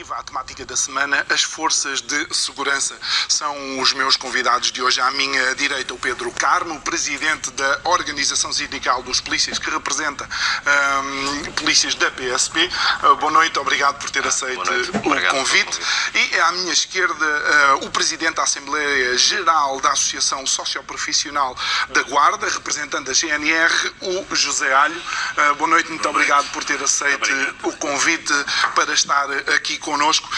relativa à temática da semana, as forças de segurança. São os meus convidados de hoje. À minha direita, o Pedro Carmo, presidente da Organização Sindical dos Polícias, que representa polícias da PSP. Boa noite, obrigado por ter aceito o convite. E à minha esquerda, o presidente da Assembleia Geral da Associação Socioprofissional da Guarda, representando a GNR, o José Alho. Boa noite, muito obrigado por ter aceito o convite para estar aqui connosco.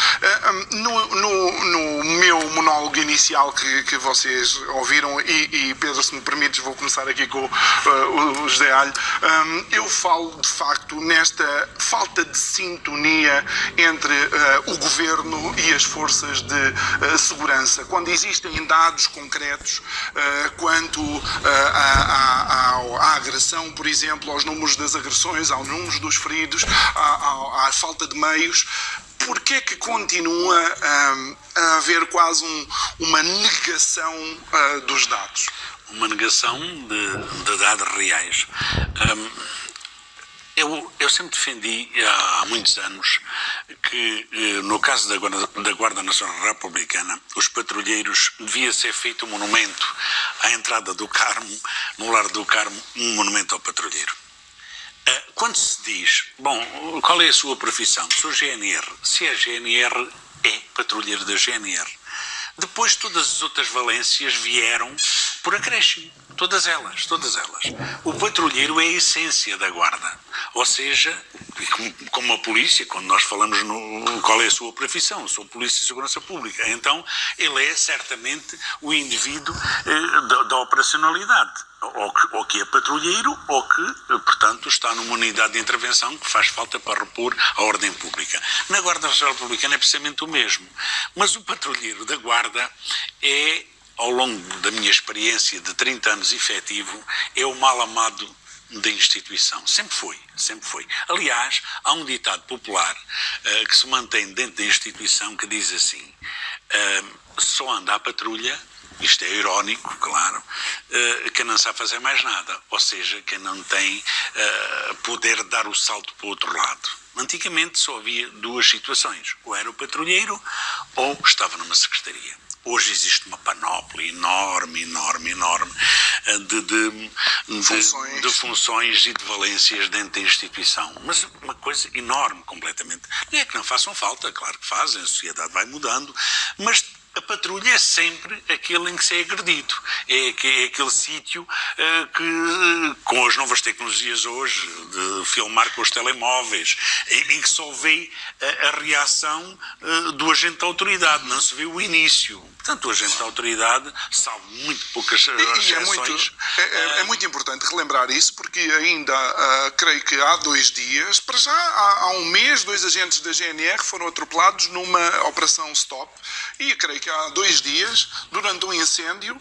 No meu monólogo inicial que vocês ouviram, e Pedro, se me permites, vou começar aqui com o José Alho, eu falo de facto nesta falta de sintonia entre o Governo e as forças de segurança, quando existem dados concretos quanto à agressão, por exemplo, aos números das agressões, aos números dos feridos, à falta de meios. Porquê é que continua a haver quase uma negação dos dados? Uma negação de dados reais. Eu sempre defendi há muitos anos que, no caso da Guarda Nacional Republicana, os patrulheiros devia ser feito um monumento à entrada do Carmo, no Largo do Carmo, um monumento ao patrulheiro. Quando se diz, bom, qual é a sua profissão? Sou GNR. Se é GNR, é patrulheiro da GNR. Depois todas as outras valências vieram por acréscimo. Todas elas. O patrulheiro é a essência da guarda. Ou seja, como a polícia, quando nós falamos qual é a sua profissão, sou polícia de segurança pública, então ele é certamente o indivíduo da operacionalidade. Ou que é patrulheiro, ou que, portanto, está numa unidade de intervenção que faz falta para repor a ordem pública. Na Guarda Nacional Republicana é precisamente o mesmo. Mas o patrulheiro da Guarda é, ao longo da minha experiência de 30 anos efetivo, é o mal amado da instituição. Sempre foi. Aliás, há um ditado popular que se mantém dentro da instituição que diz assim: só anda à patrulha, isto é irónico, claro, quem não sabe fazer mais nada, ou seja, quem não tem poder de dar o salto para o outro lado. Antigamente só havia duas situações: ou era o patrulheiro ou estava numa secretaria. Hoje existe uma panóplia enorme de funções e de valências dentro da instituição. Mas uma coisa enorme, completamente. Não é que não façam falta, claro que fazem, a sociedade vai mudando, mas a patrulha é sempre aquele em que se é agredido. É aquele sítio que, com as novas tecnologias hoje, de filmar com os telemóveis, em que só vê a reação do agente da autoridade, não se vê o início. Portanto, o agente da autoridade, salvo muito poucas exceções. É muito importante relembrar isso, porque ainda, creio que há 2 dias, para já há um mês, 2 agentes da GNR foram atropelados numa operação stop, e creio que há 2 dias, durante um incêndio,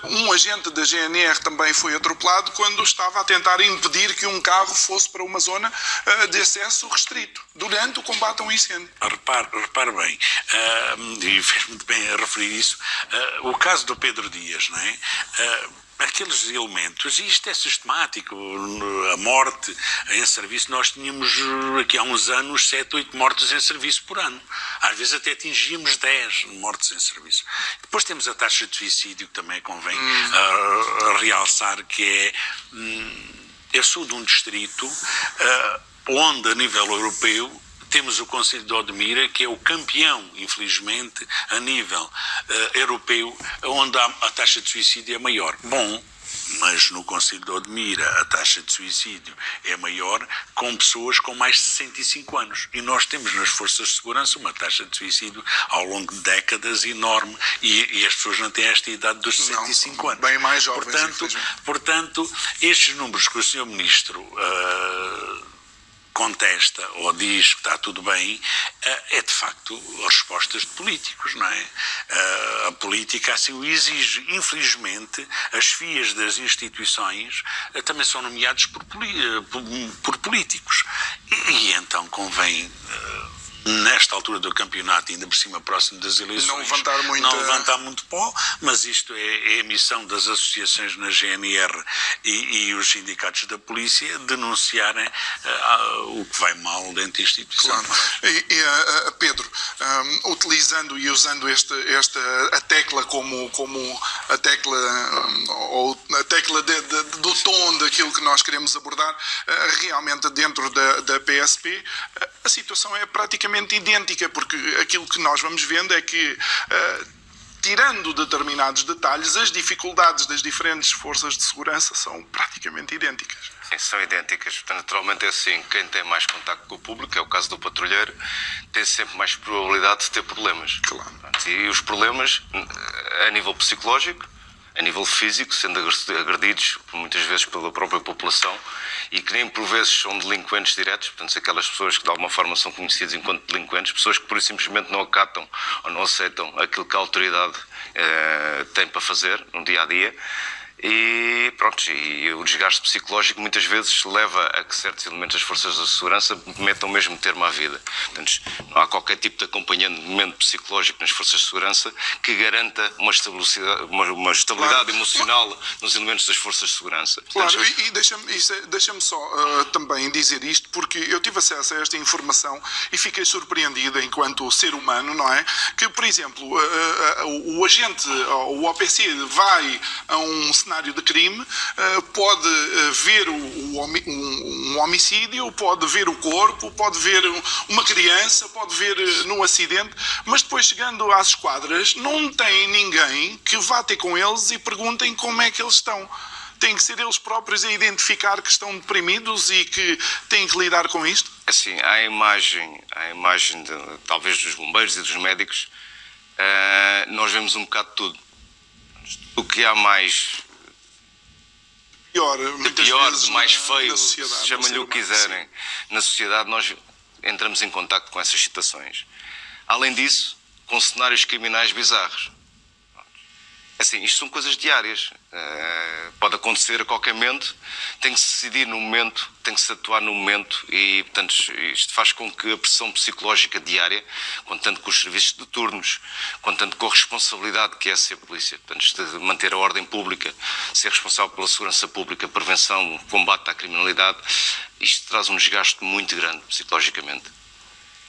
um agente da GNR também foi atropelado quando estava a tentar impedir que um carro fosse para uma zona de acesso restrito, durante o combate a um incêndio. Repare bem, e fez muito bem a referir isso, o caso do Pedro Dias, não é? Aqueles elementos, e isto é sistemático, a morte em serviço, nós tínhamos aqui há uns anos 7, 8 mortes em serviço por ano. Às vezes até atingíamos 10 mortes em serviço. Depois temos a taxa de suicídio, que também convém realçar, que é... Eu sou de um distrito onde, a nível europeu, temos o Concelho de Odmira, que é o campeão, infelizmente, a nível europeu, onde a taxa de suicídio é maior. Bom, mas no Concelho de Odmira a taxa de suicídio é maior com pessoas com mais de 65 anos. E nós temos nas forças de segurança uma taxa de suicídio ao longo de décadas enorme, e as pessoas não têm esta idade dos 65 anos. Bem mais jovens. Portanto, estes números que o Sr. Ministro contesta ou diz que está tudo bem, é de facto respostas de políticos, não é? A política assim o exige. Infelizmente, as FIAs das instituições também são nomeados por políticos. E então convém, nesta altura do campeonato, ainda por cima próximo das eleições, não levantar muito pó, mas isto é a missão das associações na GNR e os sindicatos da polícia denunciarem o que vai mal dentro da instituição. Claro. Pedro, utilizando e usando a tecla como a tecla ou a tecla do tom daquilo que nós queremos abordar, realmente dentro da PSP a situação é praticamente idêntica, porque aquilo que nós vamos vendo é que tirando determinados detalhes, as dificuldades das diferentes forças de segurança são praticamente idênticas. Sim, são idênticas. Portanto, naturalmente é assim, quem tem mais contacto com o público, é o caso do patrulheiro, tem sempre mais probabilidade de ter problemas. Claro. E os problemas, a nível psicológico, a nível físico, sendo agredidos muitas vezes pela própria população, e que nem por vezes são delinquentes diretos, portanto, aquelas pessoas que de alguma forma são conhecidas enquanto delinquentes, pessoas que pura e simplesmente não acatam ou não aceitam aquilo que a autoridade tem para fazer no dia-a-dia. E pronto, e o desgaste psicológico muitas vezes leva a que certos elementos das forças de segurança metam o mesmo termo à vida. Portanto, não há qualquer tipo de acompanhamento psicológico nas forças de segurança que garanta uma estabilidade claro. Emocional nos elementos das forças de segurança. Claro, portanto, e deixa-me só também dizer isto, porque eu tive acesso a esta informação e fiquei surpreendido enquanto ser humano, não é? Que, por exemplo, o agente, o OPC vai a um cenário de crime, pode ver um homicídio, pode ver o corpo, pode ver uma criança, pode ver num acidente, mas depois chegando às esquadras não tem ninguém que vá ter com eles e perguntem como é que eles estão. Têm que ser eles próprios a identificar que estão deprimidos e que têm que lidar com isto? Assim, a imagem talvez dos bombeiros e dos médicos, nós vemos um bocado de tudo. O que há mais pior, de mais feio, chamem-lhe o que quiserem. Na sociedade nós entramos em contacto com essas situações. Além disso, com cenários criminais bizarros. Assim, isto são coisas diárias. Pode acontecer a qualquer momento, tem que se decidir no momento, tem que se atuar no momento e, portanto, isto faz com que a pressão psicológica diária, contando com os serviços de turnos, contando com a responsabilidade que é ser polícia, portanto, de manter a ordem pública, ser responsável pela segurança pública, prevenção, combate à criminalidade, isto traz um desgaste muito grande psicologicamente.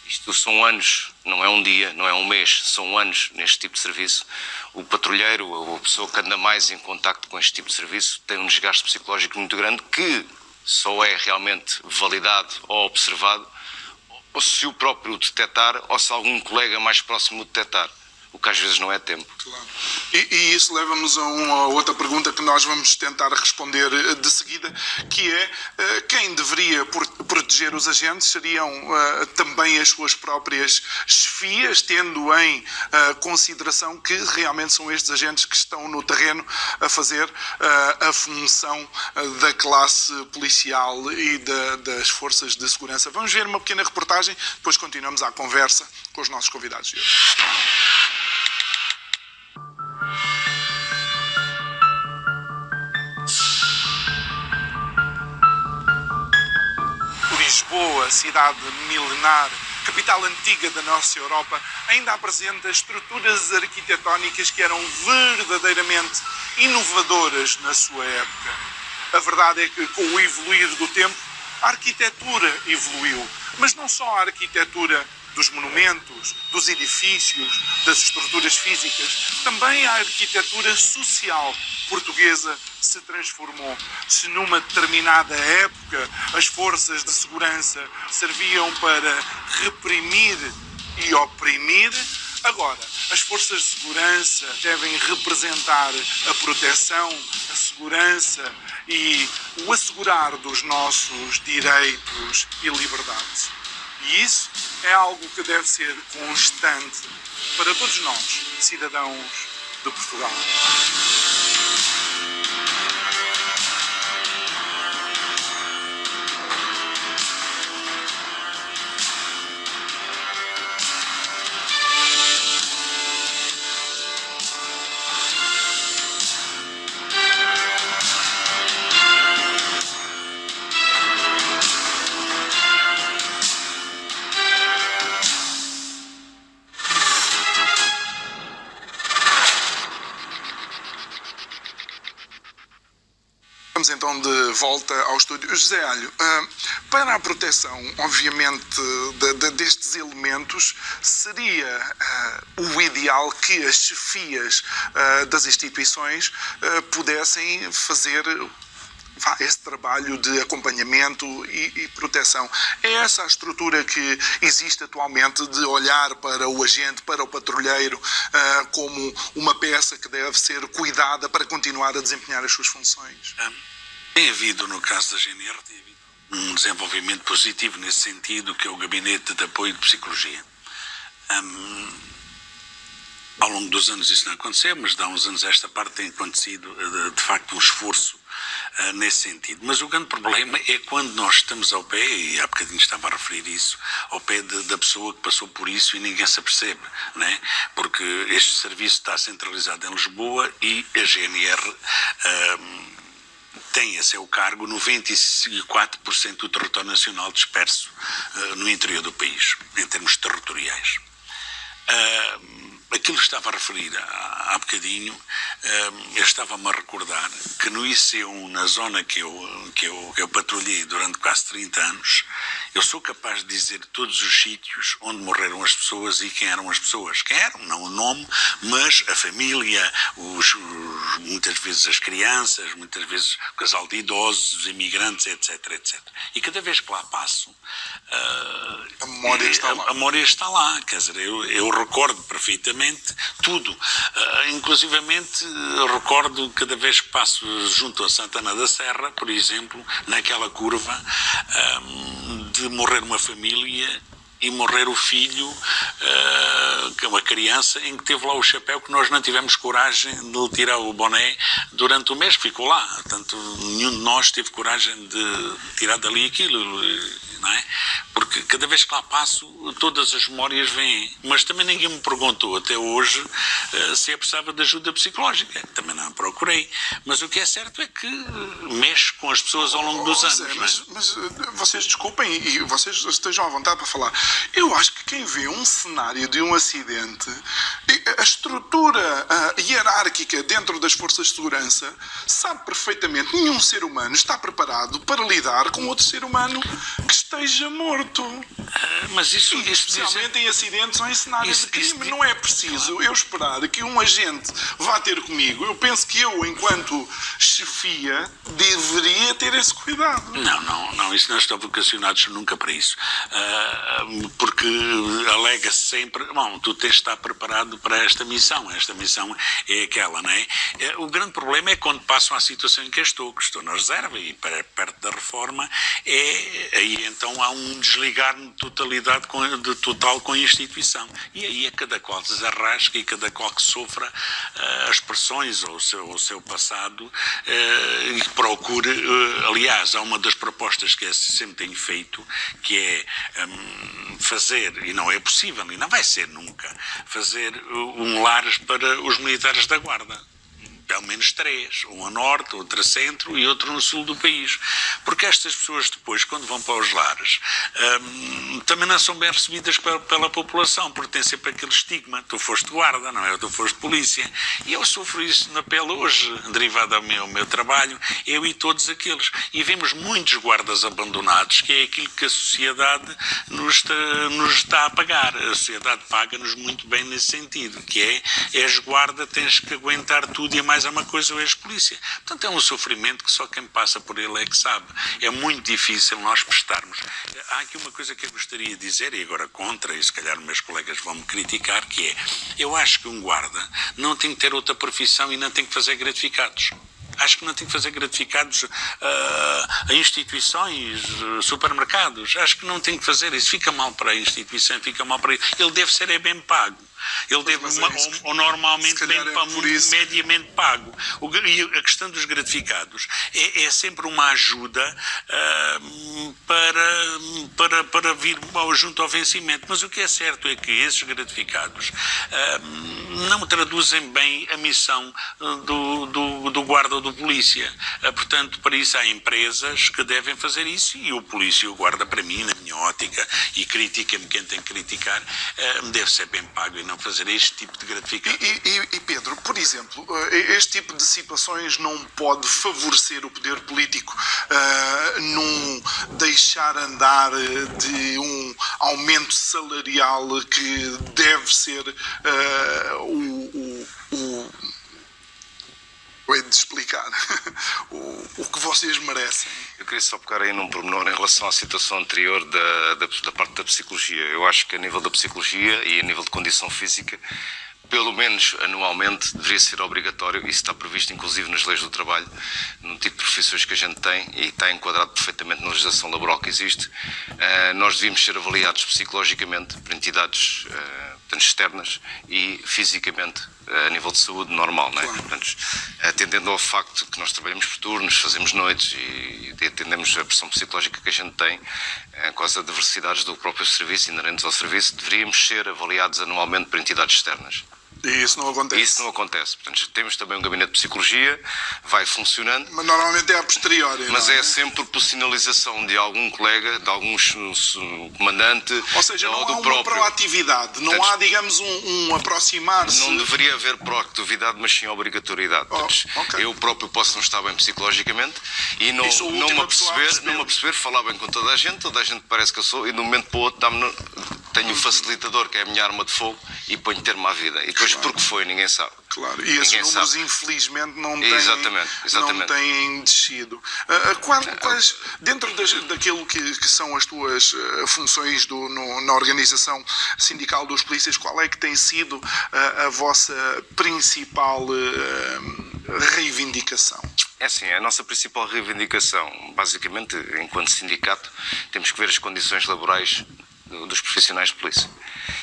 Isto são anos, não é um dia, não é um mês, são anos neste tipo de serviço. O patrulheiro, a pessoa que anda mais em contacto com este tipo de serviço, tem um desgaste psicológico muito grande que só é realmente validado ou observado ou se o próprio detectar ou se algum colega mais próximo o detectar, o que às vezes não é tempo. Claro. E isso leva-nos a uma outra pergunta que nós vamos tentar responder de seguida, que é quem deveria proteger os agentes? Seriam também as suas próprias chefias, tendo em consideração que realmente são estes agentes que estão no terreno a fazer a função da classe policial e das forças de segurança. Vamos ver uma pequena reportagem, depois continuamos a conversa com os nossos convidados de hoje. Lisboa, cidade milenar, capital antiga da nossa Europa, ainda apresenta estruturas arquitetónicas que eram verdadeiramente inovadoras na sua época. A verdade é que, com o evoluir do tempo, a arquitetura evoluiu, mas não só a arquitetura dos monumentos, dos edifícios, das estruturas físicas, também a arquitetura social portuguesa se transformou. Se numa determinada época as forças de segurança serviam para reprimir e oprimir, agora as forças de segurança devem representar a proteção, a segurança e o assegurar dos nossos direitos e liberdades. E isso é algo que deve ser constante para todos nós, cidadãos de Portugal. Vamos então de volta ao estúdio. José Alho, para a proteção, obviamente, destes elementos, seria o ideal que as chefias das instituições pudessem fazer esse trabalho de acompanhamento e proteção. É essa a estrutura que existe atualmente, de olhar para o agente, para o patrulheiro, como uma peça que deve ser cuidada para continuar a desempenhar as suas funções? Tem havido, no caso da GNR, um desenvolvimento positivo nesse sentido, que é o Gabinete de Apoio de Psicologia. Ao longo dos anos isso não aconteceu, mas de há uns anos esta parte tem acontecido, de facto, um esforço nesse sentido. Mas o grande problema é quando nós estamos ao pé, e há bocadinho estava a referir isso, ao pé da pessoa que passou por isso e ninguém se apercebe, não é? Porque este serviço está centralizado em Lisboa e a GNR tem a seu cargo 94% do território nacional disperso no interior do país, em termos territoriais. Aquilo que estava a referir há bocadinho, eu estava-me a recordar que no IC1, na zona que eu patrulhei durante quase 30 anos, eu sou capaz de dizer todos os sítios onde morreram as pessoas e quem eram as pessoas. Quem eram, não o nome, mas a família, muitas vezes as crianças, muitas vezes o casal de idosos, os imigrantes, etc, etc. E cada vez que lá passo, a memória está lá. Quer dizer, eu recordo perfeitamente tudo, inclusivamente recordo cada vez que passo junto a Santana da Serra, por exemplo, naquela curva, de morrer uma família e morrer o filho, que é uma criança, em que teve lá o chapéu, que nós não tivemos coragem de lhe tirar o boné durante o mês que ficou lá. Portanto, nenhum de nós teve coragem de tirar dali aquilo, não é? Porque cada vez que lá passo, todas as memórias vêm. Mas também ninguém me perguntou até hoje se eu precisava de ajuda psicológica. Também não a procurei. Mas o que é certo é que mexe com as pessoas ao longo dos anos. Mas vocês desculpem e vocês estejam à vontade para falar. Eu acho que quem vê um cenário de um acidente, a estrutura hierárquica dentro das forças de segurança, sabe perfeitamente, nenhum ser humano está preparado para lidar com outro ser humano que esteja morto. Mas isso especialmente em acidentes ou em cenários de crime. Não é preciso eu esperar que um agente vá ter comigo. Eu penso que eu, enquanto chefia, deveria ter esse cuidado. Não, isso não estou vocacionados nunca para isso. Porque alega-se sempre, bom, tu tens de estar preparado para esta missão é aquela, não é? O grande problema é quando passam à situação em que estou na reserva e perto da reforma, aí então há um desligar-me de total com a instituição. E aí é cada qual desarrasca e cada qual que sofra as pressões ou o seu passado e que procure, aliás, há uma das propostas que eu sempre tenho feito, que é fazer, e não é possível, e não vai ser nunca, fazer um lar para os militares da Guarda. Pelo menos 3, um a norte, outro a centro e outro no sul do país. Porque estas pessoas depois, quando vão para os lares, também não são bem recebidas pela população, porque tem sempre aquele estigma. Tu foste guarda, não é? Tu foste polícia. E eu sofro isso na pele hoje, derivado ao meu trabalho, eu e todos aqueles. E vemos muitos guardas abandonados, que é aquilo que a sociedade nos está a pagar. A sociedade paga-nos muito bem nesse sentido, que és guarda, tens que aguentar tudo e mais é uma coisa, ou és polícia. Portanto, é um sofrimento que só quem passa por ele é que sabe. É muito difícil nós prestarmos. Há aqui uma coisa que eu gostaria de dizer, e agora contra, e se calhar meus colegas vão me criticar, que é, eu acho que um guarda não tem que ter outra profissão e não tem que fazer gratificados. Acho que não tem que fazer gratificados a instituições, supermercados. Acho que não tem que fazer isso. Fica mal para a instituição, fica mal para ele. Ele deve ser bem pago. Ele deve, ou normalmente, mediamente pago. E a questão dos gratificados é sempre uma ajuda para vir junto ao vencimento. Mas o que é certo é que esses gratificados não traduzem bem a missão do guarda ou do polícia. Portanto, para isso há empresas que devem fazer isso, e o polícia e o guarda, para mim, na minha ótica, e critica-me quem tem que criticar, deve ser bem pago e não fazer este tipo de gratificação. E Pedro, por exemplo, este tipo de situações não pode favorecer o poder político num deixar andar de um aumento salarial que deve ser é de explicar o que vocês merecem. Eu queria só pegar aí num pormenor em relação à situação anterior da parte da psicologia. Eu acho que a nível da psicologia e a nível de condição física, pelo menos anualmente, deveria ser obrigatório, isso está previsto inclusive nas leis do trabalho, no tipo de profissões que a gente tem, e está enquadrado perfeitamente na legislação laboral que existe. Nós devíamos ser avaliados psicologicamente por entidades externas e fisicamente a nível de saúde normal, não é? Portanto, atendendo ao facto que nós trabalhamos por turnos, fazemos noites e atendemos a pressão psicológica que a gente tem, com as adversidades do próprio serviço, inerentes ao serviço, deveríamos ser avaliados anualmente por entidades externas. E isso não acontece? Isso não acontece. Portanto, temos também um gabinete de psicologia, vai funcionando. Mas normalmente é a posteriori. Mas é sempre por sinalização de algum colega, de algum comandante. Ou seja, não há uma proatividade, não há, digamos, um aproximar-se. Não deveria haver proatividade, mas sim obrigatoriedade. Eu próprio posso não estar bem psicologicamente e não me aperceber, falar bem com toda a gente parece que eu sou, e de um momento para o outro tenho o facilitador, que é a minha arma de fogo, e ponho termo à vida. E depois porque foi, ninguém sabe. Claro, e esses números infelizmente não têm descido. Dentro daquilo que são as tuas funções na organização sindical dos polícias, qual é que tem sido a vossa principal reivindicação? É assim, a nossa principal reivindicação, basicamente, enquanto sindicato, temos que ver as condições laborais dos profissionais de polícia.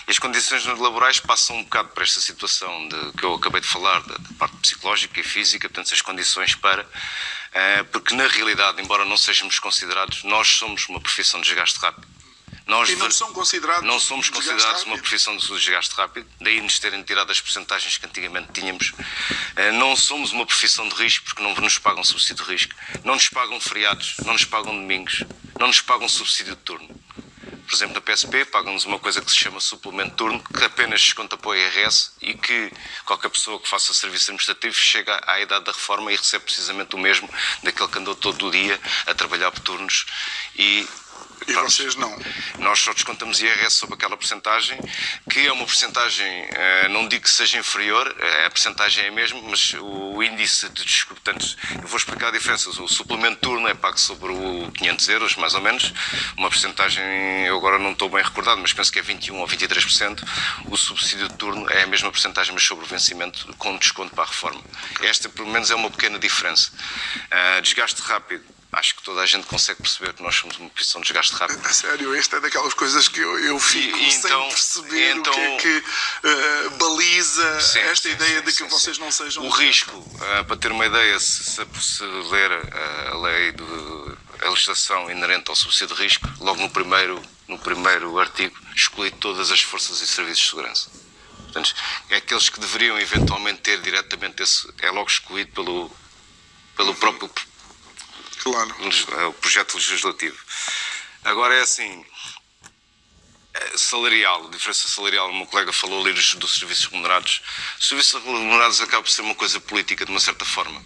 E as condições laborais passam um bocado por esta situação que eu acabei de falar, da parte psicológica e física, portanto, as condições porque na realidade, embora não sejamos considerados, nós somos uma profissão de desgaste rápido. Não somos considerados uma profissão de desgaste rápido, daí nos terem tirado as percentagens que antigamente tínhamos. Não somos uma profissão de risco, porque não nos pagam subsídio de risco, não nos pagam feriados, não nos pagam domingos, não nos pagam subsídio de turno. Por exemplo, na PSP pagam-nos uma coisa que se chama suplemento de turno, que apenas desconta para o IRS e que qualquer pessoa que faça serviço administrativo chega à idade da reforma e recebe precisamente o mesmo daquele que andou todo o dia a trabalhar por turnos E vocês não? Nós só descontamos IRS sobre aquela porcentagem, que é uma porcentagem, não digo que seja inferior, a porcentagem é a mesma, mas o índice de desconto, portanto, eu vou explicar a diferença. O suplemento de turno é pago sobre o 500 euros, mais ou menos, uma porcentagem, eu agora não estou bem recordado, mas penso que é 21% ou 23%. O subsídio de turno é a mesma porcentagem, mas sobre o vencimento, com desconto para a reforma. Esta, pelo menos, é uma pequena diferença. Desgaste rápido. Acho que toda a gente consegue perceber que nós somos uma profissão de desgaste rápido. A sério, esta é daquelas coisas que eu fico sem perceber o que é que baliza esta ideia de que vocês não sejam... O risco, para ter uma ideia, se ler a lei a legislação inerente ao subsídio de risco, logo no primeiro artigo, exclui todas as forças e serviços de segurança. Portanto, é aqueles que deveriam eventualmente ter diretamente é logo excluído pelo próprio... Claro. O projeto legislativo. Agora é assim, salarial, diferença salarial, o meu colega falou ali dos serviços remunerados. Os serviços remunerados acabam por ser uma coisa política de uma certa forma.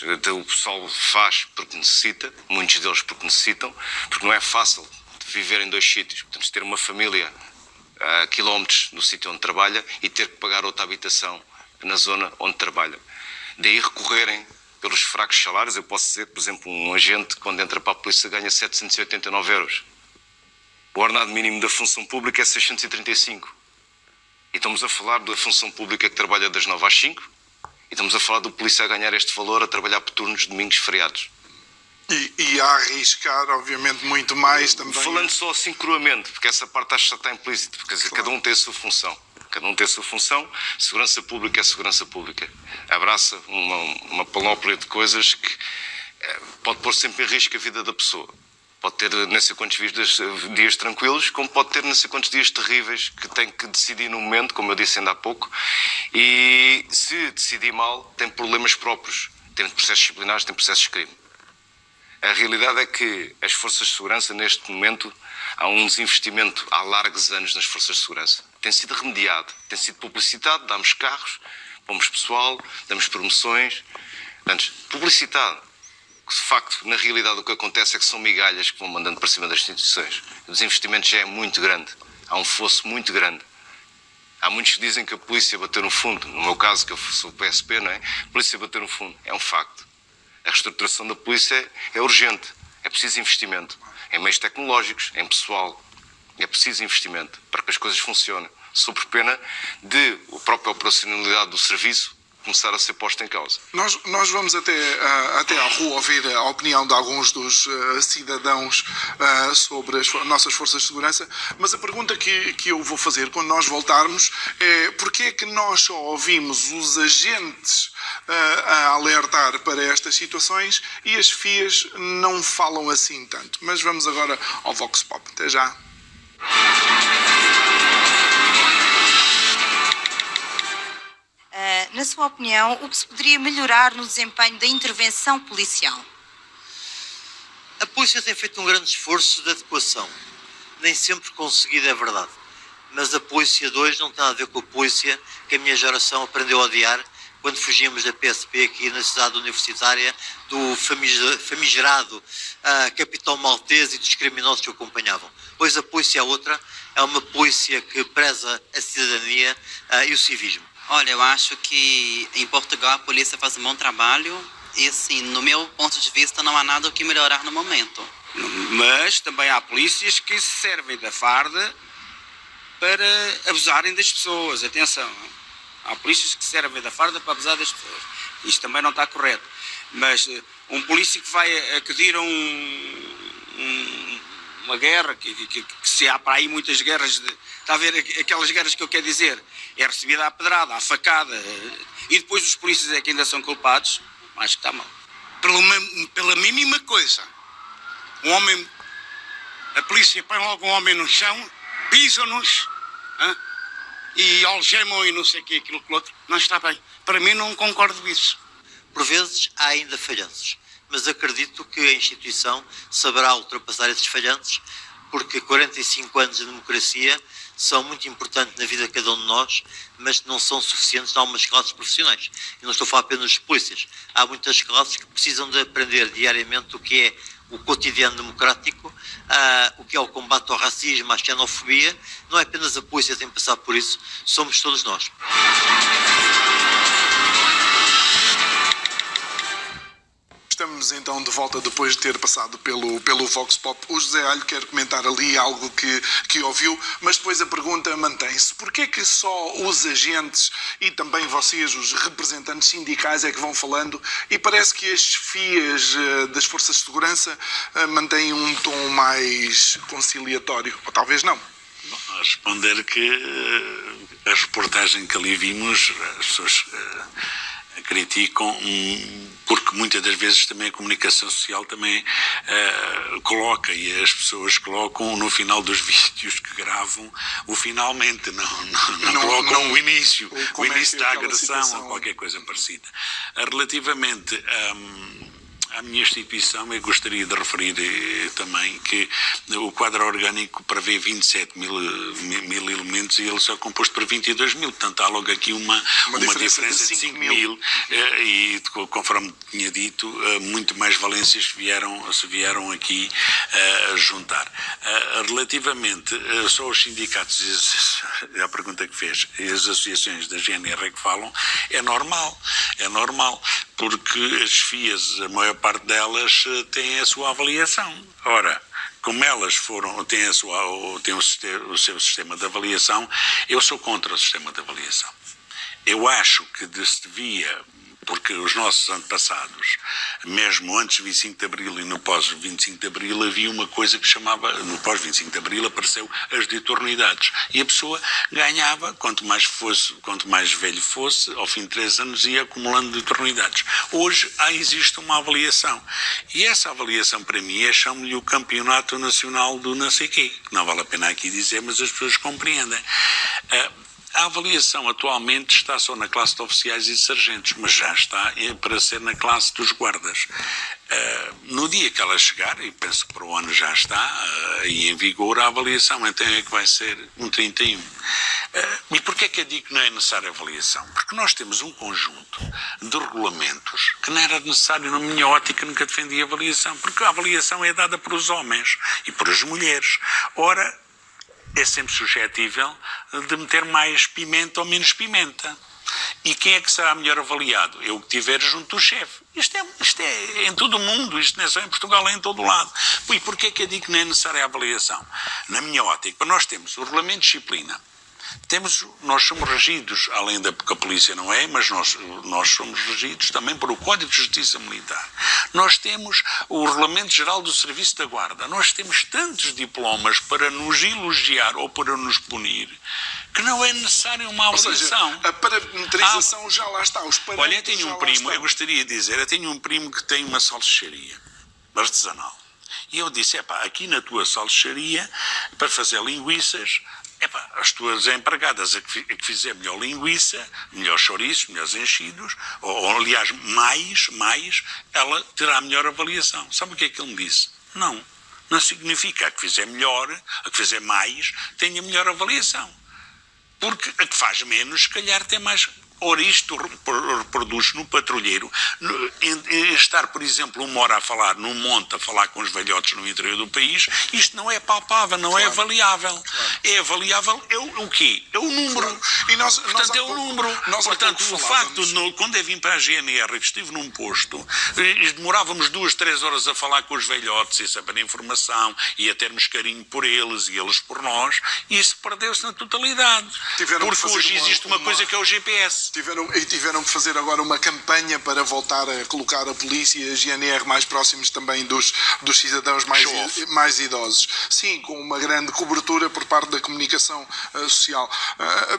Então, o pessoal faz porque necessita, muitos deles porque necessitam, porque não é fácil viver em dois sítios. Portanto, ter uma família a quilómetros do sítio onde trabalha e ter que pagar outra habitação na zona onde trabalha. Daí recorrerem pelos fracos salários. Eu posso dizer, por exemplo, um agente, quando entra para a polícia, ganha 789 euros. O ordenado mínimo da função pública é 635. E estamos a falar da função pública que trabalha das 9 às 5, e estamos a falar do polícia a ganhar este valor a trabalhar por turnos, domingos, feriados. E a arriscar, obviamente, muito mais também. Falando só assim cruamente, porque essa parte acho que já está implícita, porque claro, cada um tem a sua função. Cada um tem a sua função. Segurança pública é segurança pública. Abraça uma panóplia de coisas que pode pôr sempre em risco a vida da pessoa. Pode ter não sei quantos dias tranquilos, como pode ter não sei quantos dias terríveis que tem que decidir no momento, como eu disse ainda há pouco. E se decidir mal, tem problemas próprios. Tem processos disciplinares, tem processos de crime. A realidade é que as forças de segurança, neste momento, há um desinvestimento há largos anos nas forças de segurança. Tem sido remediado, tem sido publicitado, damos carros, pomos pessoal, damos promoções. Antes, publicitado. De facto, na realidade, o que acontece é que são migalhas que vão mandando para cima das instituições. O desinvestimento já é muito grande. Há um fosso muito grande. Há muitos que dizem que a polícia bateu no fundo. No meu caso, que eu sou PSP, não é? A polícia bateu no fundo. É um facto. A reestruturação da polícia é urgente. É preciso investimento. Em meios tecnológicos, em pessoal. É preciso investimento para que as coisas funcionem. Sob pena de a própria operacionalidade do serviço começar a ser posta em causa. Nós vamos até à rua ouvir a opinião de alguns dos cidadãos sobre as nossas forças de segurança, mas a pergunta que eu vou fazer quando nós voltarmos é: porquê é que nós só ouvimos os agentes a alertar para estas situações e as FIAs não falam assim tanto? Mas vamos agora ao Vox Pop. Até já. Na sua opinião, o que se poderia melhorar no desempenho da intervenção policial? A polícia tem feito um grande esforço de adequação. Nem sempre conseguido, é verdade. Mas a polícia de hoje não tem nada a ver com a polícia que a minha geração aprendeu a odiar quando fugíamos da PSP aqui na cidade universitária, do famigerado capitão maltese e dos criminosos que o acompanhavam. Pois a polícia é outra, é uma polícia que preza a cidadania e o civismo. Olha, eu acho que em Portugal a polícia faz um bom trabalho e, assim, no meu ponto de vista, não há nada o que melhorar no momento. Mas também há polícias que se servem da farda para abusarem das pessoas. Atenção, há polícias que se servem da farda para abusar das pessoas. Isto também não está correto. Mas um polícia que vai acudir a uma guerra, que se há para aí muitas guerras, está a ver aquelas guerras que eu quero dizer, é recebida à pedrada, à facada, e depois os polícias é que ainda são culpados, acho que está mal. Pela mínima coisa, a polícia põe logo um homem no chão, pisam-nos e algemam e não sei o que, aquilo que o outro, não está bem. Para mim não concordo com isso. Por vezes há ainda falhanços, mas acredito que a instituição saberá ultrapassar esses falhanços, porque 45 anos de democracia são muito importantes na vida de cada um de nós, mas não são suficientes em algumas classes profissionais. E não estou a falar apenas dos polícias. Há muitas classes que precisam de aprender diariamente o que é o cotidiano democrático, o que é o combate ao racismo, à xenofobia. Não é apenas a polícia que tem que passar por isso, somos todos nós. Estamos então de volta depois de ter passado pelo Vox Pop. O José Alho quer comentar ali algo que ouviu, mas depois a pergunta mantém-se. Porquê que só os agentes e também vocês, os representantes sindicais, é que vão falando e parece que as FIAs das Forças de Segurança mantêm um tom mais conciliatório? Ou talvez não. Bom, a responder que a reportagem que ali vimos, as pessoas criticam, porque muitas das vezes também a comunicação social também coloca, e as pessoas colocam no final dos vídeos que gravam o finalmente, não colocam o início da agressão ou qualquer coisa parecida. Relativamente à minha instituição, eu gostaria de referir também que o quadro orgânico prevê 27 mil elementos e ele só é composto por 22 mil, portanto há logo aqui uma diferença de 5 mil e, conforme tinha dito, muito mais valências se vieram aqui juntar. Relativamente só aos sindicatos, a pergunta que fez, e as associações da GNR que falam, é normal, porque as FIAs, a maior parte delas, têm a sua avaliação. Ora, como elas têm o seu sistema de avaliação, eu sou contra o sistema de avaliação. Eu acho que se devia, porque os nossos antepassados, mesmo antes do 25 de Abril e no pós-25 de Abril, havia uma coisa que chamava, no pós-25 de Abril apareceu as diuturnidades. E a pessoa ganhava, quanto mais velho fosse, ao fim de 3 anos ia acumulando diuturnidades. Hoje existe uma avaliação. E essa avaliação, para mim, chamo-lhe o Campeonato Nacional do não sei quê. Não vale a pena aqui dizer, mas as pessoas compreendem. a avaliação atualmente está só na classe de oficiais e de sargentos, mas já está para ser na classe dos guardas. No dia que ela chegar, e penso que para o ano já está aí em vigor, a avaliação então é que vai ser um 31. E porquê é que eu digo que não é necessária a avaliação? Porque nós temos um conjunto de regulamentos que não era necessário, na minha ótica, nunca defendi a avaliação, porque a avaliação é dada por os homens e por as mulheres. Ora, é sempre suscetível de meter mais pimenta ou menos pimenta. E quem é que será melhor avaliado? Eu que estiver junto do chefe. Isto é em todo o mundo, isto não é só em Portugal, é em todo o lado. E porquê é que eu digo que não é necessária a avaliação? Na minha ótica, nós temos o regulamento de disciplina. Nós somos regidos, além da que a polícia não é, mas nós somos regidos também por o Código de Justiça Militar. Nós temos o Regulamento Geral do Serviço da Guarda. Nós temos tantos diplomas para nos elogiar ou para nos punir que não é necessário uma avaliação. Ou seja, a parametrização já lá está. Os olha, eu tenho um primo, eu gostaria de dizer, eu tenho um primo que tem uma salsicharia artesanal. E eu disse, aqui na tua salsicharia, para fazer linguiças, as tuas empregadas a que fizer melhor linguiça, melhor chouriço, melhores enchidos, ou aliás, mais, ela terá melhor avaliação. Sabe o que é que ele me disse? Não significa a que fizer melhor, a que fizer mais, tenha melhor avaliação. Porque a que faz menos, se calhar tem mais. Ora, isto reproduz no patrulheiro, em estar, por exemplo, 1 hora a falar num monte, a falar com os velhotes no interior do país, isto não é palpável, não é avaliável. Claro. É avaliável o quê? É o número. Claro. E portanto, é o número. Portanto, o facto, quando eu vim para a GNR e estive num posto, demorávamos 2, 3 horas a falar com os velhotes e saber informação e a termos carinho por eles e eles por nós, e isso perdeu-se na totalidade. Porque hoje existe uma coisa que é o GPS. Tiveram que fazer agora uma campanha para voltar a colocar a polícia e a GNR mais próximos também dos cidadãos mais idosos. Sim, com uma grande cobertura por parte da comunicação social.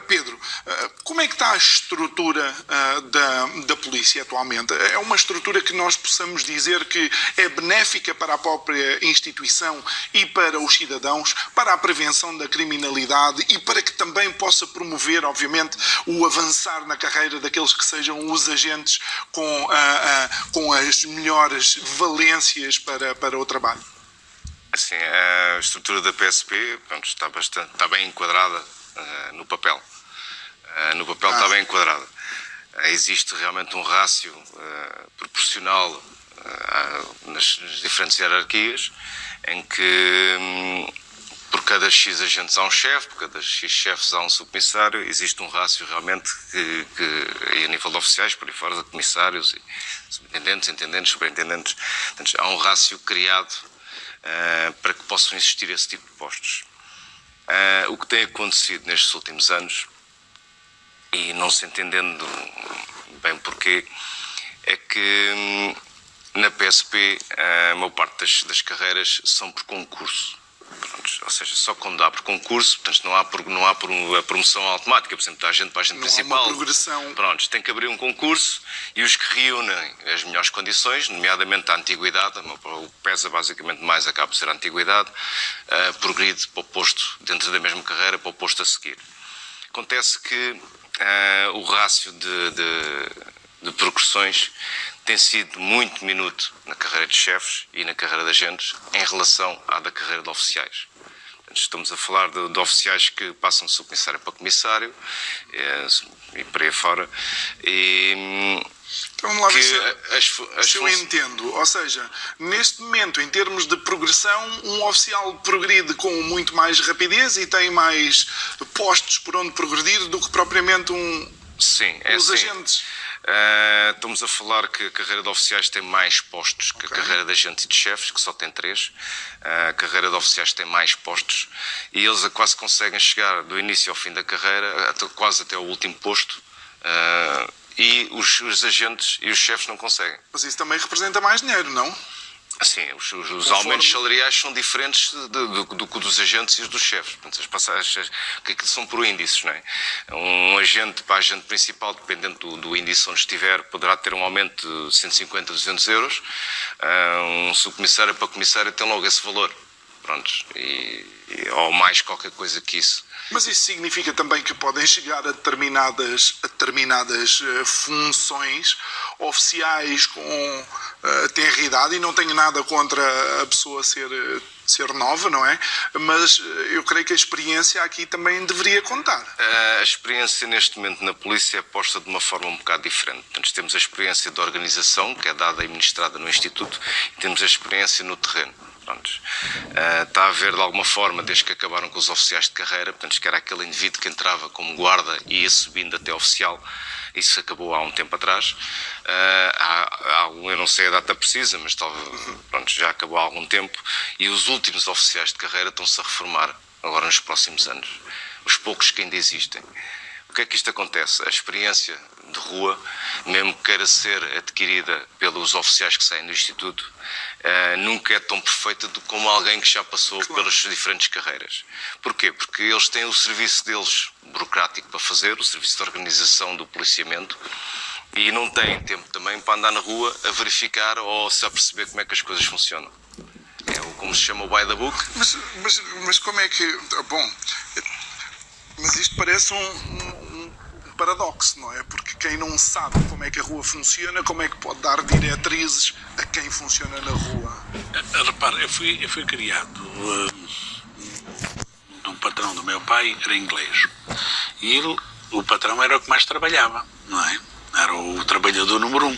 Pedro, como é que está a estrutura da polícia atualmente? É uma estrutura que nós possamos dizer que é benéfica para a própria instituição e para os cidadãos, para a prevenção da criminalidade e para que também possa promover, obviamente, o avançar na carreira daqueles que sejam os agentes com as melhores valências para o trabalho? Assim, a estrutura da PSP está bem enquadrada no papel. Está bem enquadrada. Existe realmente um rácio proporcional nas diferentes hierarquias, em que por cada X agentes há um chefe, por cada X chefes há um subcomissário, existe um rácio realmente que a nível de oficiais, por aí fora, de comissários, subintendentes, intendentes, superintendentes, portanto, há um rácio criado para que possam existir esse tipo de postos. O que tem acontecido nestes últimos anos, e não se entendendo bem porquê, é que na PSP a maior parte das carreiras são por concurso. Pronto, ou seja, só quando há por concurso, portanto não há a promoção automática, por exemplo, da agente para a agente principal. Há uma progressão. Pronto, tem que abrir um concurso e os que reúnem as melhores condições, nomeadamente a antiguidade, o que pesa basicamente mais acaba por ser a antiguidade, progride para o posto, dentro da mesma carreira, para o posto a seguir. Acontece que o rácio de progressões tem sido muito diminuto na carreira de chefes e na carreira de agentes em relação à da carreira de oficiais. Estamos a falar de oficiais que passam de subcomissário para comissário e por aí fora. Então vamos lá ver se eu entendo. Ou seja, neste momento, em termos de progressão, um oficial progride com muito mais rapidez e tem mais postos por onde progredir do que propriamente os agentes. Estamos a falar que a carreira de oficiais tem mais postos que a carreira de agentes e de chefes, que só tem 3. A carreira de oficiais tem mais postos e eles quase conseguem chegar do início ao fim da carreira, quase até ao último posto, e os agentes e os chefes não conseguem. Mas isso também representa mais dinheiro, não? Sim, os aumentos salariais são diferentes do que dos agentes e dos chefes. Portanto, as passagens que aquilo são por índices, não é? Um agente para agente principal, dependendo do índice onde estiver, poderá ter um aumento de 150, 200 euros. Um subcomissário para comissário tem logo esse valor. prontos, ou mais qualquer coisa que isso. Mas isso significa também que podem chegar a determinadas funções oficiais com tenra idade, e não tenho nada contra a pessoa ser nova, não é? Mas eu creio que a experiência aqui também deveria contar. A experiência neste momento na polícia é posta de uma forma um bocado diferente. Portanto, temos a experiência de organização, que é dada e ministrada no Instituto, e temos a experiência no terreno. Está a haver de alguma forma, desde que acabaram com os oficiais de carreira, portanto, que era aquele indivíduo que entrava como guarda e ia subindo até oficial. Isso acabou há um tempo atrás. Eu não sei a data precisa, mas já acabou há algum tempo. E os últimos oficiais de carreira estão-se a reformar agora nos próximos anos. Os poucos que ainda existem. O que é que isto acontece? A experiência de rua, mesmo que queira ser adquirida pelos oficiais que saem do Instituto, nunca é tão perfeita como alguém que já passou pelas diferentes carreiras. Porquê? Porque eles têm o serviço deles burocrático para fazer, o serviço de organização do policiamento, e não têm tempo também para andar na rua a verificar ou a perceber como é que as coisas funcionam. É como se chama o by the book. Mas como é que... Bom, mas isto parece um paradoxo, não é? Porque quem não sabe como é que a rua funciona, como é que pode dar diretrizes a quem funciona na rua? Repara, eu fui criado... um patrão do meu pai era inglês. E o patrão era o que mais trabalhava, não é? Era o trabalhador número 1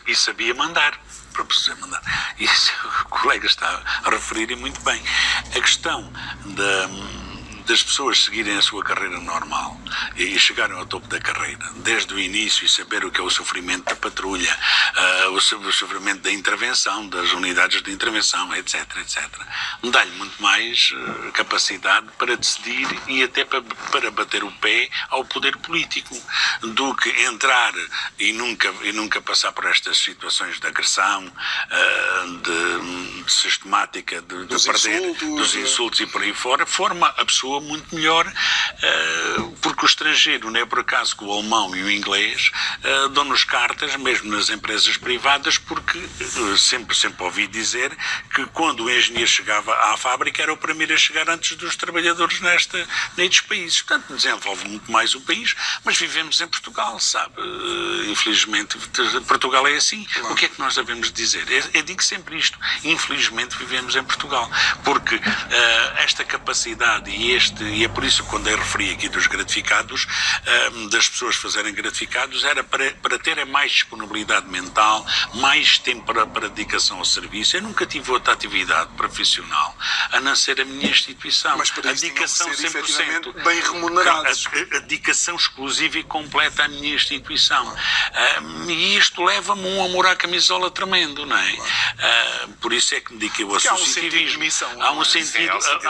e sabia mandar. Para poder mandar. E isso o colega está a referir muito bem. A questão das pessoas seguirem a sua carreira normal e chegarem ao topo da carreira, desde o início, e saber o que é o sofrimento da patrulha, o sofrimento da intervenção, das unidades de intervenção, etc, etc. Dá-lhe muito mais capacidade para decidir e até para bater o pé ao poder político, do que entrar e nunca passar por estas situações de agressão, de sistemática, dos insultos e por aí fora. Forma a pessoa muito melhor, porque o estrangeiro, não é por acaso que o alemão e o inglês dão-nos cartas, mesmo nas empresas privadas, porque sempre ouvi dizer que quando o engenheiro chegava à fábrica era o primeiro a chegar antes dos trabalhadores nestes países. Portanto, desenvolve muito mais o país, mas vivemos em Portugal, sabe? Infelizmente, Portugal é assim. Claro. O que é que nós devemos dizer? Eu digo sempre isto. Infelizmente, vivemos em Portugal, porque esta capacidade e é por isso que quando eu referi aqui dos gratificados, das pessoas fazerem gratificados, era para terem mais disponibilidade mental, mais tempo para dedicação ao serviço. Eu nunca tive outra atividade profissional a não ser a minha instituição. Mas para a dedicação 100%, bem remunerados. A dedicação exclusiva e completa à minha instituição. E isto leva-me um amor à camisola tremendo, não é? Por isso é que me digo que eu associativismo. Há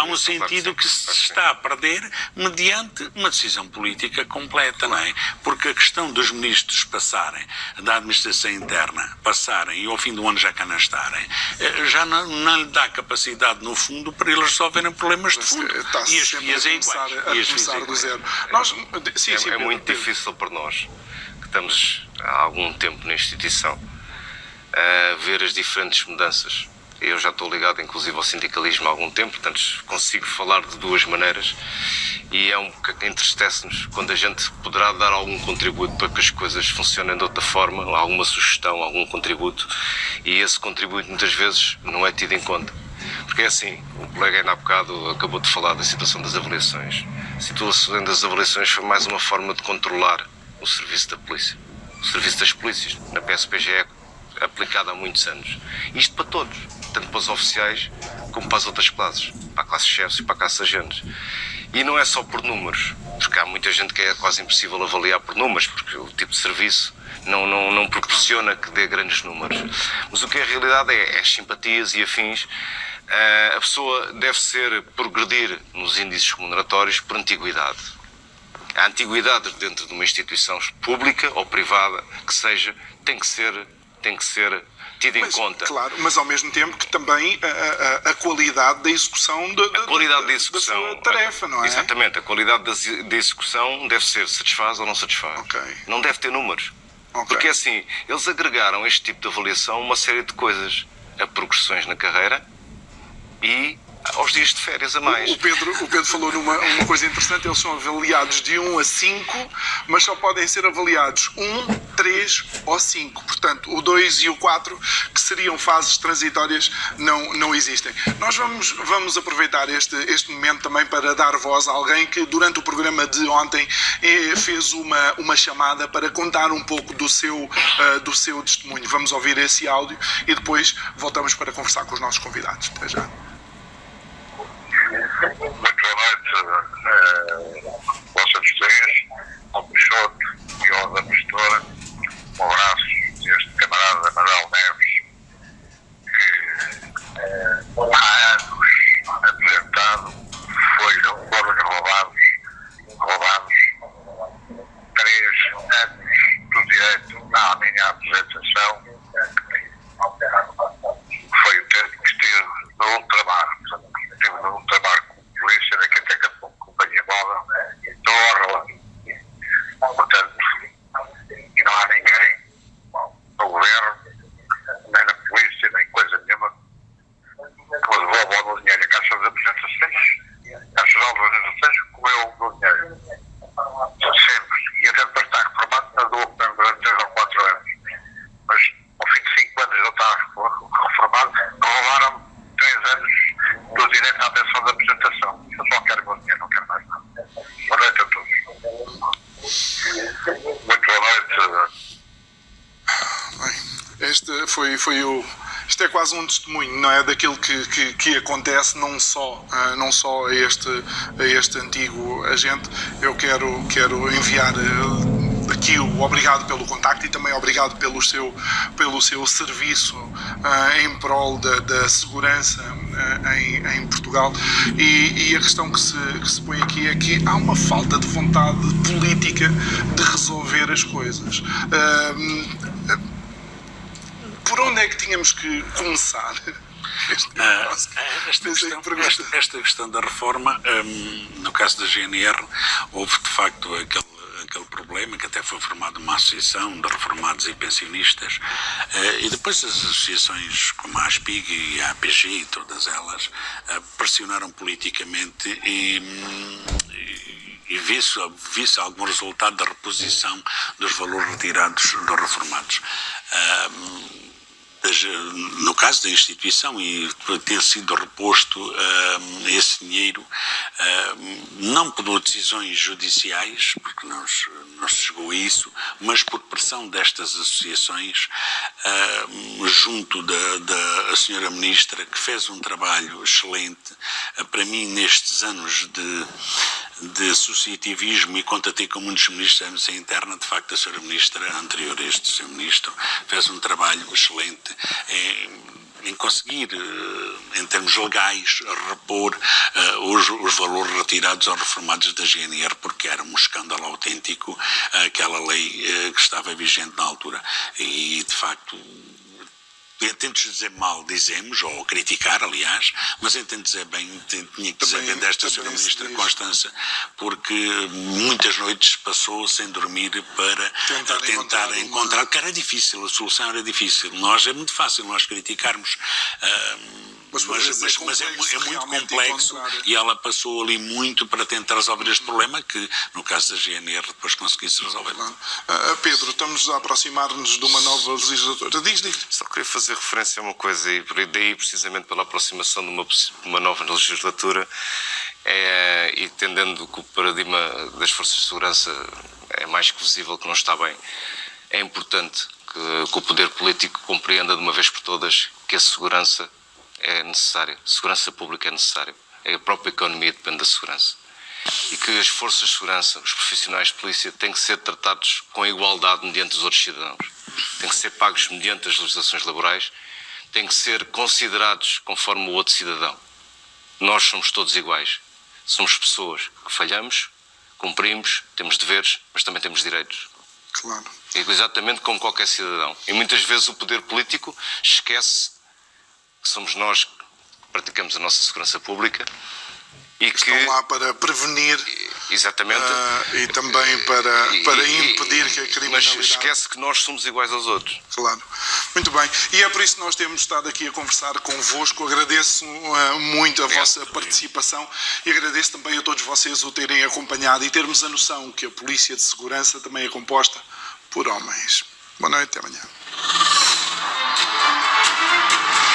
um sentido que se está a perder mediante uma decisão política completa, não é? Porque a questão dos ministros passarem, da administração interna, passarem e ao fim do ano já cá não estarem, já não lhe dá capacidade, no fundo, para eles resolverem problemas de fundo. E as FIAs é iguais. começar do zero. É muito difícil para nós, que estamos há algum tempo na instituição, a ver as diferentes mudanças. Eu já estou ligado, inclusive, ao sindicalismo há algum tempo, portanto consigo falar de duas maneiras, e entristece-nos quando a gente poderá dar algum contributo para que as coisas funcionem de outra forma, alguma sugestão, algum contributo, e esse contributo muitas vezes não é tido em conta. Porque é assim, o colega ainda há bocado acabou de falar da situação das avaliações. A situação das avaliações foi mais uma forma de controlar o serviço da polícia. O serviço das polícias, na PSP é aplicado há muitos anos. Isto para todos, tanto para os oficiais como para as outras classes, para a classe de chefes e para a classe de agentes. E não é só por números, porque há muita gente que é quase impossível avaliar por números, porque o tipo de serviço não proporciona que dê grandes números. Mas o que é a realidade é as simpatias e afins. A pessoa deve progredir nos índices remuneratórios por antiguidade. A antiguidade dentro de uma instituição pública ou privada que seja, tem que ser tida em conta. Claro, mas ao mesmo tempo que também a qualidade da execução da sua tarefa, não é? Exatamente, a qualidade da execução deve ser satisfaz ou não satisfaz. Okay. Não deve ter números. Okay. Porque assim, eles agregaram este tipo de avaliação uma série de coisas. A progressões na carreira e aos dias de férias a mais. O Pedro falou uma coisa interessante, eles são avaliados de 1 a 5, mas só podem ser avaliados 1, 3 ou 5. Portanto, o 2 e o 4, que seriam fases transitórias, não existem. Nós vamos aproveitar este momento também para dar voz a alguém que durante o programa de ontem fez uma chamada para contar um pouco do seu testemunho. Vamos ouvir esse áudio e depois voltamos para conversar com os nossos convidados. Até já. Muito boa noite, vossas vocês, ao Peixoto e ao da Pastora. Um abraço deste camarada Manuel Neves, que há anos apresentado, foram-lhe roubados 3 anos do direito à minha apresentação. Foi o tempo que estive no ultramar. Estive no ultramar com a polícia, daqui até que a companhia móvel, do Orla. Portanto, e não há ninguém no governo, nem na polícia, nem coisa nenhuma, que me devolva o dinheiro. A Caixa das Apresentações, a Caixa das Apresentações, comeu o dinheiro. Sempre. E até depois está reformado, andou durante 3 ou 4 anos. Mas, ao fim de 5 anos, ele está reformado, roubaram 3 anos do direito à pensão de apresentação. Eu só quero meu dinheiro, não quero mais nada. Boa noite a todos. Muito boa noite. Bem, Isto é quase um testemunho, não é, daquilo que acontece não só a este antigo agente. Eu quero enviar aqui o obrigado pelo contacto e também obrigado pelo seu serviço em prol da segurança em Portugal. E a questão que se põe aqui é que há uma falta de vontade política de resolver as coisas. Por onde é que tínhamos que começar? Esta questão da reforma, no caso da GNR, houve de facto aquele problema que até foi formada uma associação de reformados e pensionistas, e depois as associações como a ASPIG e a APG e todas elas pressionaram politicamente e visse algum resultado da reposição dos valores retirados dos reformados. No caso da instituição, e ter sido reposto esse dinheiro, não por decisões judiciais, porque não se chegou a isso, mas por pressão destas associações, junto da senhora Ministra, que fez um trabalho excelente. Para mim, nestes anos de associativismo, e contatei com muitos ministros da AMC interna, de facto a senhora Ministra, anterior a este senhor Ministro, fez um trabalho excelente em conseguir, em termos legais, repor os valores retirados aos reformados da GNR, porque era um escândalo autêntico aquela lei que estava vigente na altura. E, de facto, tento dizer mal, dizemos, ou criticar, aliás, mas entendo dizer bem, tinha que dizer bem desta senhora Ministra Constança, porque muitas noites passou sem dormir para tentar encontrar, que era difícil, a solução era difícil. É muito fácil nós criticarmos, mas é muito complexo, e ela passou ali muito para tentar resolver este problema, que no caso da GNR depois conseguisse resolver. Pedro, estamos a aproximar-nos de uma nova legislatura. Diz. Só queria fazer referência a uma coisa, e daí precisamente pela aproximação de uma nova legislatura, e entendendo que o paradigma das forças de segurança é mais que visível que não está bem, é importante que o poder político compreenda de uma vez por todas que a segurança é necessária, segurança pública é necessária, a própria economia depende da segurança, e que as forças de segurança, os profissionais de polícia, têm que ser tratados com igualdade mediante os outros cidadãos, têm que ser pagos mediante as legislações laborais, têm que ser considerados conforme o outro cidadão. Nós somos todos iguais, somos pessoas que falhamos, cumprimos, temos deveres, mas também temos direitos. Claro. Exatamente como qualquer cidadão. E muitas vezes o poder político esquece que somos nós que praticamos a nossa segurança pública E que estão lá para prevenir. Exatamente. E também para impedir que a criminalidade... Mas esquece que nós somos iguais aos outros. Claro. Muito bem. E é por isso que nós temos estado aqui a conversar convosco. Agradeço muito a vossa participação e agradeço também a todos vocês o terem acompanhado e termos a noção que a Polícia de Segurança também é composta por homens. Boa noite, até amanhã.